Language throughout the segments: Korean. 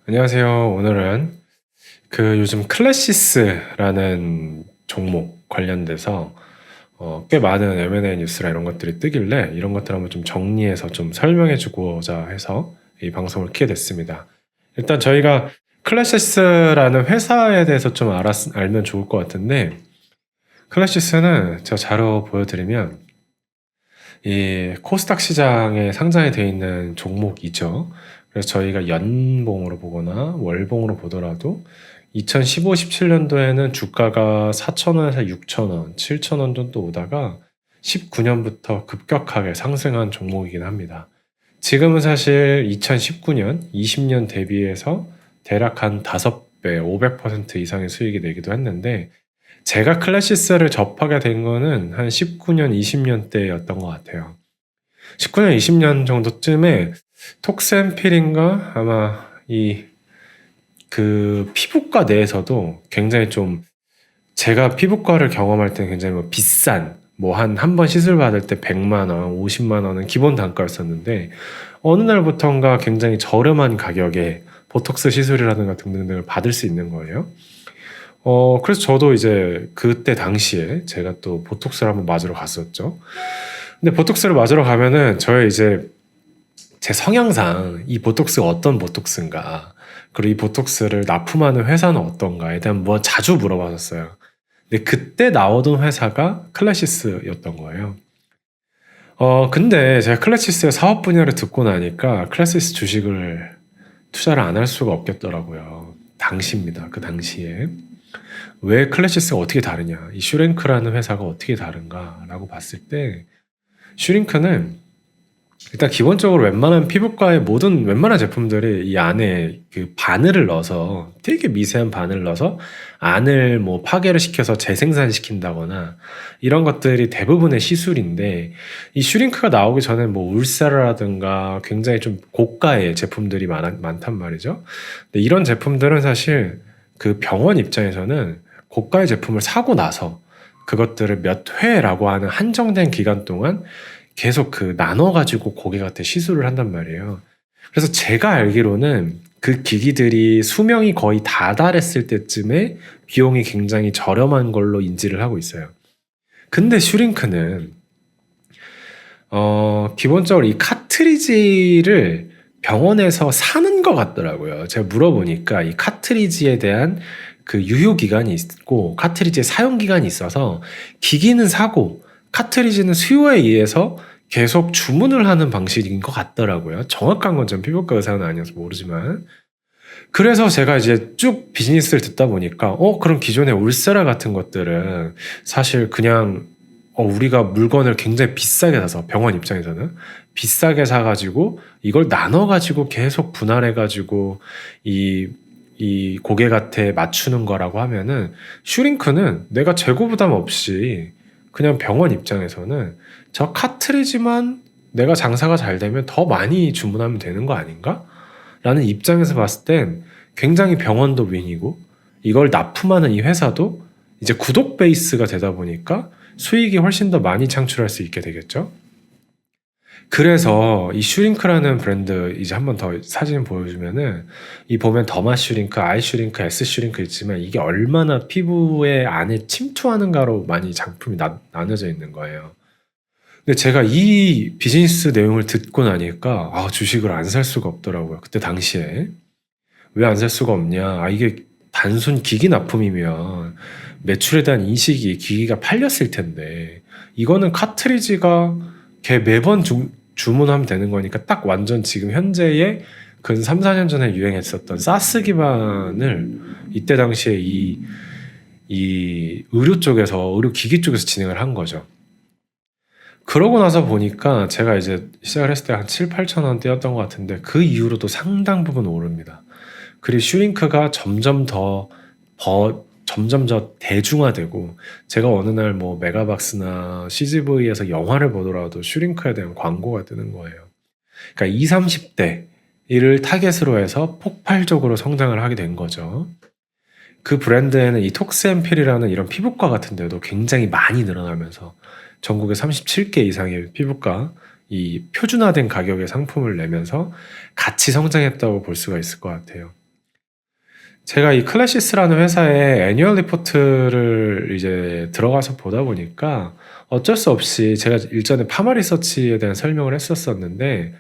안녕하세요. 오늘은 요즘 클래시스라는 종목 관련돼서 꽤 많은 M&A 뉴스나 이런 것들이 뜨길래 이런 것들 한번 좀 정리해서 좀 설명해 주고자 해서 이 방송을 켜게 됐습니다. 일단 저희가 클래시스라는 회사에 대해서 좀 알면 좋을 것 같은데, 클래시스는 제가 자료 보여드리면 이 코스닥 시장에 상장이 되어 있는 종목이죠. 그래서 저희가 연봉으로 보거나 월봉으로 보더라도 2015, 17년도에는 주가가 4,000원에서 6,000원, 7,000원 정도 오다가 19년부터 급격하게 상승한 종목이긴 합니다. 지금은 사실 2019년, 20년 대비해서 대략 한 5배, 500% 이상의 수익이 내기도 했는데, 제가 클래시스를 접하게 된 거는 한 19년, 20년 때였던 것 같아요. 19년, 20년 정도쯤에 톡스앤필인가 아마 피부과 내에서도 굉장히 좀, 제가 피부과를 경험할 때는 굉장히 뭐 비싼, 뭐 한 번 시술 받을 때 100만 원, 50만 원은 기본 단가였었는데, 어느 날부턴가 굉장히 저렴한 가격에 보톡스 시술이라든가 등등등을 받을 수 있는 거예요. 그래서 저도 이제 그때 당시에 제가 또 보톡스를 한번 맞으러 갔었죠. 근데 보톡스를 맞으러 가면은 저의 이제 제 성향상 이 보톡스가 어떤 보톡스인가, 그리고 이 보톡스를 납품하는 회사는 어떤가에 대한 뭐 자주 물어봤었어요. 근데 그때 나오던 회사가 클래시스였던 거예요. 근데 제가 클래시스의 사업 분야를 듣고 나니까 클래시스 주식을 투자를 안 할 수가 없겠더라고요. 당시입니다. 그 당시에. 왜 클래시스가 어떻게 다르냐, 이 슈링크라는 회사가 어떻게 다른가라고 봤을 때, 슈링크는 일단 기본적으로 웬만한 피부과의 모든 웬만한 제품들이 이 안에 그 바늘을 넣어서, 되게 미세한 바늘을 넣어서 안을 뭐 파괴를 시켜서 재생산시킨다거나 이런 것들이 대부분의 시술인데, 이 슈링크가 나오기 전에 뭐 울세라라든가 굉장히 좀 고가의 제품들이 많단 말이죠. 근데 이런 제품들은 사실 그 병원 입장에서는 고가의 제품을 사고 나서 그것들을 몇 회라고 하는 한정된 기간 동안 계속 그 나눠가지고 고객한테 시술을 한단 말이에요. 그래서 제가 알기로는 그 기기들이 수명이 거의 다 달했을 때쯤에 비용이 굉장히 저렴한 걸로 인지를 하고 있어요. 근데 슈링크는 기본적으로 이 카트리지를 병원에서 사는 것 같더라고요. 제가 물어보니까 이 카트리지에 대한 그 유효 기간이 있고 카트리지의 사용 기간이 있어서 기기는 사고 카트리지는 수요에 의해서 계속 주문을 하는 방식인 것 같더라고요. 정확한 건 전 피부과 의사는 아니어서 모르지만. 그래서 제가 이제 쭉 비즈니스를 듣다 보니까 그럼 기존의 울세라 같은 것들은 사실 그냥 우리가 물건을 굉장히 비싸게 사서, 병원 입장에서는 비싸게 사가지고 이걸 나눠가지고 계속 분할해가지고 이 고객한테 맞추는 거라고 하면은, 슈링크는 내가 재고 부담 없이 그냥 병원 입장에서는 저 카트리지만 내가 장사가 잘 되면 더 많이 주문하면 되는 거 아닌가? 라는 입장에서 봤을 땐 굉장히 병원도 윈이고, 이걸 납품하는 이 회사도 이제 구독 베이스가 되다 보니까 수익이 훨씬 더 많이 창출할 수 있게 되겠죠. 그래서 이 슈링크라는 브랜드, 이제 한번 더 사진 보여주면은, 이 보면 더마 슈링크, 아이 슈링크, S 슈링크 있지만 이게 얼마나 피부에 안에 침투하는가로 많이 장품이 나눠져 있는 거예요. 근데 제가 이 비즈니스 내용을 듣고 나니까 주식을 안 살 수가 없더라고요. 그때 당시에. 왜 안 살 수가 없냐? 이게 단순 기기 납품이면 매출에 대한 인식이, 기기가 팔렸을 텐데, 이거는 카트리지가 걔 매번 주문하면 되는 거니까 딱 완전 지금 현재의 근 3, 4년 전에 유행했었던 사스 기반을 이때 당시에 이 의료 쪽에서, 의료 기기 쪽에서 진행을 한 거죠. 그러고 나서 보니까 제가 이제 시작을 했을 때 한 7, 8천 원대였던 것 같은데, 그 이후로도 상당 부분 오릅니다. 그리고 슈링크가 점점 더 대중화되고, 제가 어느 날 뭐 메가박스나 CGV에서 영화를 보더라도 슈링크에 대한 광고가 뜨는 거예요. 그러니까 20, 30대 이를 타겟으로 해서 폭발적으로 성장을 하게 된 거죠. 그 브랜드에는 이 톡스앤필이라는 이런 피부과 같은 데도 굉장히 많이 늘어나면서 전국에 37개 이상의 피부과, 이 표준화된 가격의 상품을 내면서 같이 성장했다고 볼 수가 있을 것 같아요. 제가 이 클래시스라는 회사의 애뉴얼 리포트를 이제 들어가서 보다 보니까 어쩔 수 없이 제가 일전에 파마 리서치에 대한 설명을 했었었는데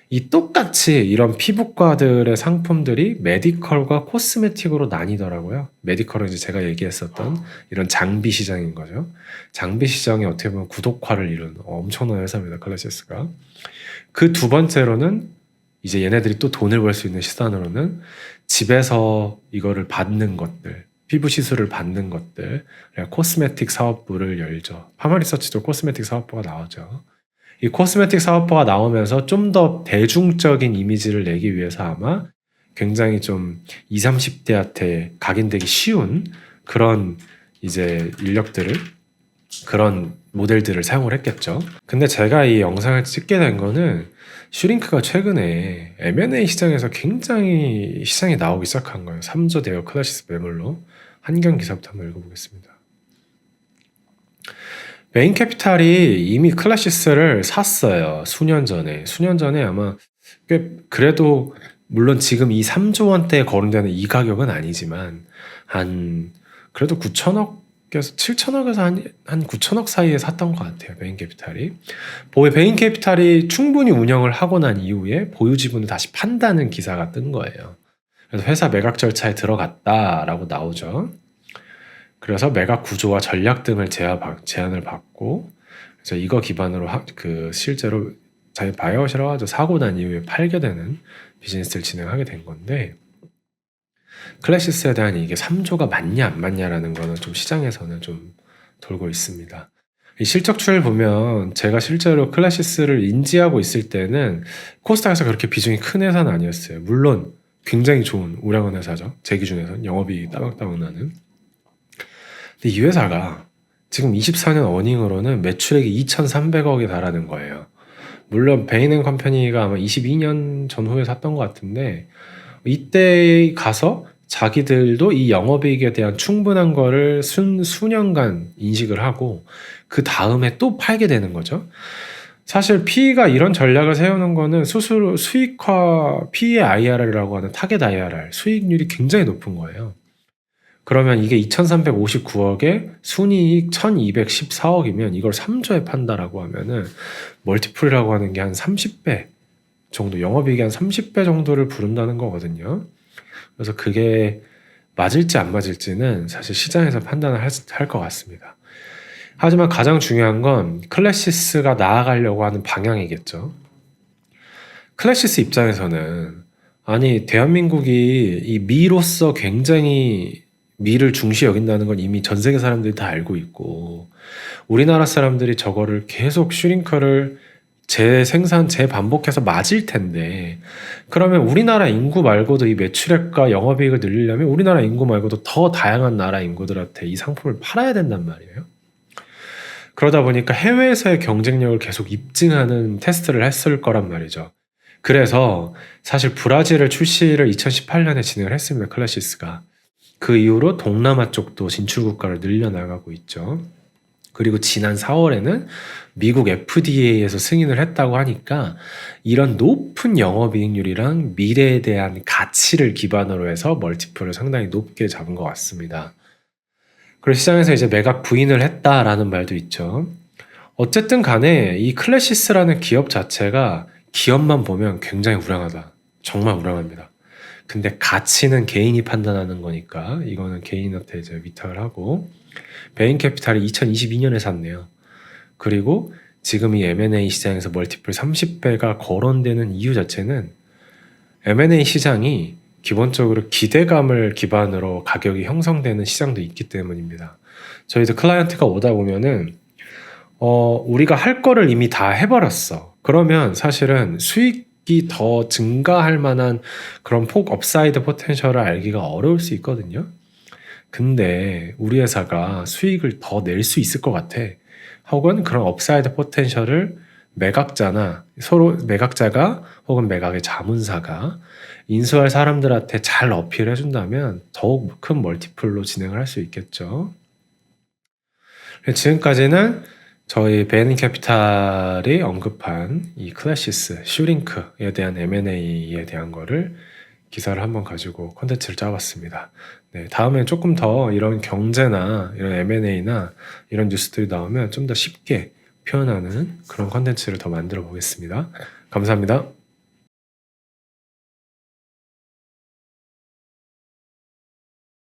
이 똑같이 이런 피부과들의 상품들이 메디컬과 코스메틱으로 나뉘더라고요. 메디컬은 이제 제가 얘기했었던 이런 장비 시장인 거죠. 장비 시장이 어떻게 보면 구독화를 이룬 엄청난 회사입니다. 클래시스가. 그 두 번째로는 이제 얘네들이 또 돈을 벌 수 있는 시단으로는 집에서 이거를 받는 것들, 피부 시술을 받는 것들, 코스메틱 사업부를 열죠. 파마 리서치도 코스메틱 사업부가 나오죠. 이 코스메틱 사업부가 나오면서 좀 더 대중적인 이미지를 내기 위해서 아마 굉장히 좀 20, 30대한테 각인되기 쉬운 그런 이제 인력들을, 그런 모델들을 사용을 했겠죠. 근데 제가 이 영상을 찍게 된 거는 슈링크가 최근에 M&A 시장에서 굉장히 시장에 나오기 시작한 거예요. 3조 대여 클래시스 매물로. 한경 기사부터 한번 읽어보겠습니다. 메인캐피탈이 이미 클래시스를 샀어요. 수년 전에 아마 꽤 그래도 물론 지금 이 3조 원대에 거론되는 이 가격은 아니지만 한 그래도 9천억에서 7천억에서 한 9천억 사이에 샀던 것 같아요. 메인캐피탈이. 메인캐피탈이 충분히 운영을 하고 난 이후에 보유 지분을 다시 판다는 기사가 뜬 거예요. 그래서 회사 매각 절차에 들어갔다라고 나오죠. 그래서 매각 구조와 전략 등을 제안을 받고, 그래서 이거 기반으로 실제로 자기 바이아웃이라고 하죠. 사고 난 이후에 팔게 되는 비즈니스를 진행하게 된 건데, 클래시스에 대한 이게 3조가 맞냐 안 맞냐라는 거는 좀 시장에서는 좀 돌고 있습니다. 이 실적추를 보면 제가 실제로 클래시스를 인지하고 있을 때는 코스닥에서 그렇게 비중이 큰 회사는 아니었어요. 물론 굉장히 좋은 우량한 회사죠. 제 기준에서는 영업이익이 따박따박 나는. 근데 이 회사가 지금 24년 어닝으로는 매출액이 2,300억에 달하는 거예요. 물론 베인앤컴퍼니가 아마 22년 전후에 샀던 것 같은데 이때 가서 자기들도 이 영업이익에 대한 충분한 거를 수년간 인식을 하고 그 다음에 또 팔게 되는 거죠. 사실 PE가 이런 전략을 세우는 거는 수익화 PE의 IRR이라고 하는 타겟 IRR 수익률이 굉장히 높은 거예요. 그러면 이게 2,359억에 순이익 1,214억이면 이걸 3조에 판다라고 하면은 멀티플이라고 하는 게 한 30배 정도, 영업이익이 한 30배 정도를 부른다는 거거든요. 그래서 그게 맞을지 안 맞을지는 사실 시장에서 판단을 할 것 같습니다. 하지만 가장 중요한 건 클래시스가 나아가려고 하는 방향이겠죠. 클래시스 입장에서는 아니 대한민국이 이 미로서 굉장히 미를 중시 여긴다는 건 이미 전 세계 사람들이 다 알고 있고 우리나라 사람들이 저거를 계속 슈링크를 재생산, 재반복해서 맞을 텐데 그러면 우리나라 인구 말고도 이 매출액과 영업이익을 늘리려면 우리나라 인구 말고도 더 다양한 나라 인구들한테 이 상품을 팔아야 된단 말이에요. 그러다 보니까 해외에서의 경쟁력을 계속 입증하는 테스트를 했을 거란 말이죠. 그래서 사실 브라질을 출시를 2018년에 진행을 했습니다. 클래시스가. 그 이후로 동남아 쪽도 진출 국가를 늘려나가고 있죠. 그리고 지난 4월에는 미국 FDA에서 승인을 했다고 하니까 이런 높은 영업이익률이랑 미래에 대한 가치를 기반으로 해서 멀티플을 상당히 높게 잡은 것 같습니다. 그리고 시장에서 이제 매각 부인을 했다라는 말도 있죠. 어쨌든 간에 이 클래시스라는 기업 자체가 기업만 보면 굉장히 우량하다. 정말 우량합니다. 근데 가치는 개인이 판단하는 거니까 이거는 개인한테 이제 위탁을 하고 베인캐피탈이 2022년에 샀네요. 그리고 지금 이 M&A 시장에서 멀티플 30배가 거론되는 이유 자체는 M&A 시장이 기본적으로 기대감을 기반으로 가격이 형성되는 시장도 있기 때문입니다. 저희도 클라이언트가 오다 보면은 우리가 할 거를 이미 다 해버렸어. 그러면 사실은 수익이 더 증가할 만한 그런 업사이드 포텐셜을 알기가 어려울 수 있거든요. 근데 우리 회사가 수익을 더 낼 수 있을 것 같아. 혹은 그런 업사이드 포텐셜을 매각자가 혹은 매각의 자문사가 인수할 사람들한테 잘 어필해 준다면 더욱 큰 멀티플로 진행을 할 수 있겠죠. 지금까지는 저희 베인캐피탈이 언급한 이 클래시스, 슈링크에 대한 M&A에 대한 거를 기사를 한번 가지고 콘텐츠를 짜봤습니다. 네, 다음에 조금 더 이런 경제나 이런 M&A나 이런 뉴스들이 나오면 좀 더 쉽게 표현하는 그런 콘텐츠를 더 만들어 보겠습니다. 감사합니다.